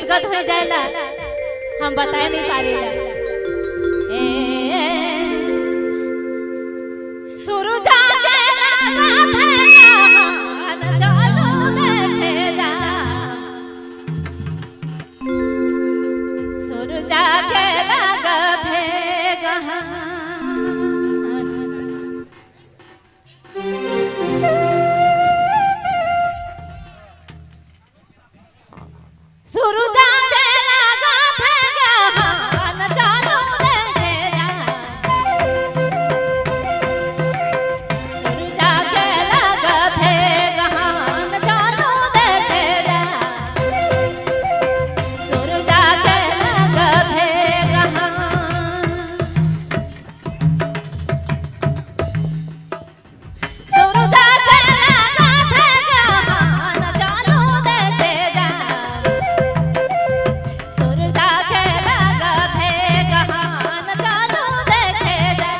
गदगद हो जाएला हम बताए नहीं पारेला सूरज के लागत है कहान चलो देखे जा सूरज के लागत है कहान सूरज के लागत है कहान चलो देखे जा सूरज के लागत है कहान चलो देखे जा सूरज के लागत है कहान सूरज के लागत है कहान चलो देखे जा सूरज के लागत है कहान चलो देखे जा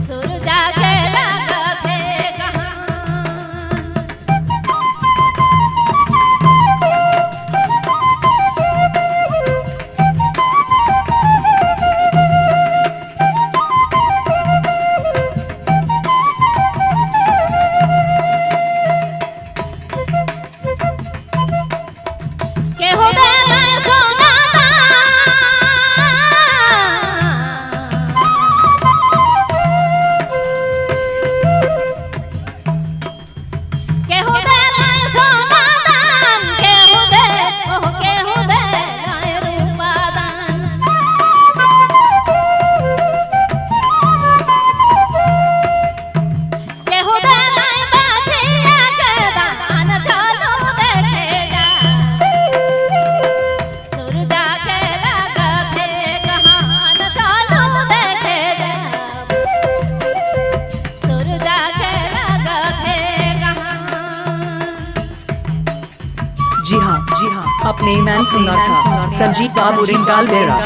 सूरज के लागत है कहान केहू देले सोना केहू देले सोना दान केहू दे केहू देले रूपा दान केहू देले बाछिया के दान चलो देखे जा सूरज के लागत है कहान चलो देखे जा सूरज के लागत है कहान जी हाँ अपने मैन सुना था संजीव बाबू रिंगाल बेरा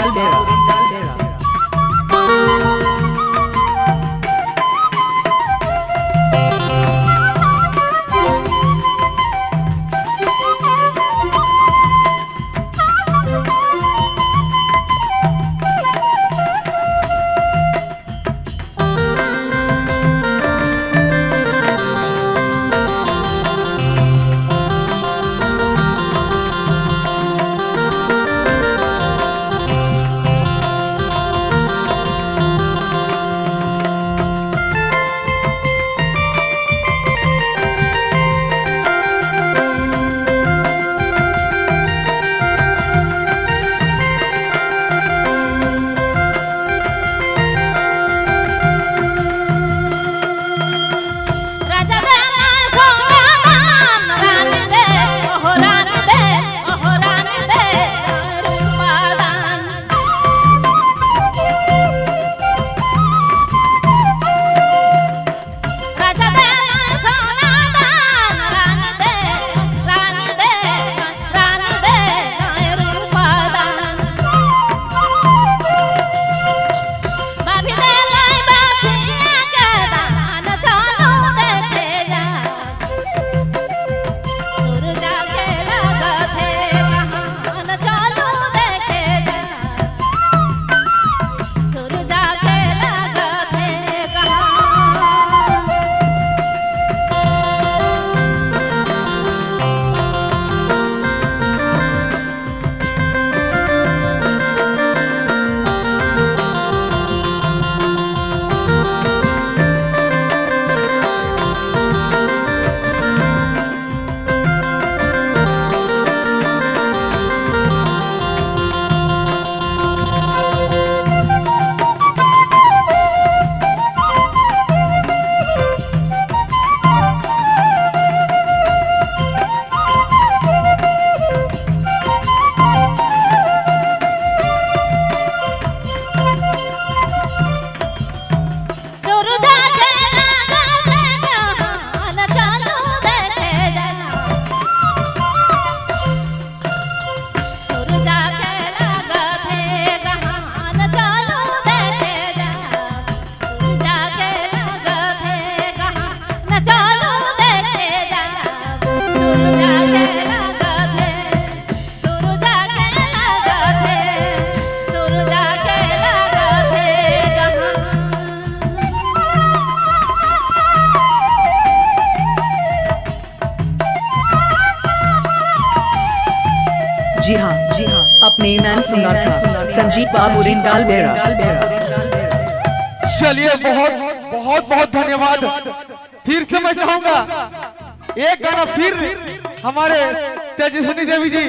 जी हाँ अपने मैन सुना था संजीत बाबू रिंगाल बेरा। चलिए बहुत बहुत बहुत धन्यवाद। फिर से मैं चाहूंगा एक गाना फिर हमारे तेजस्विनी देवी जी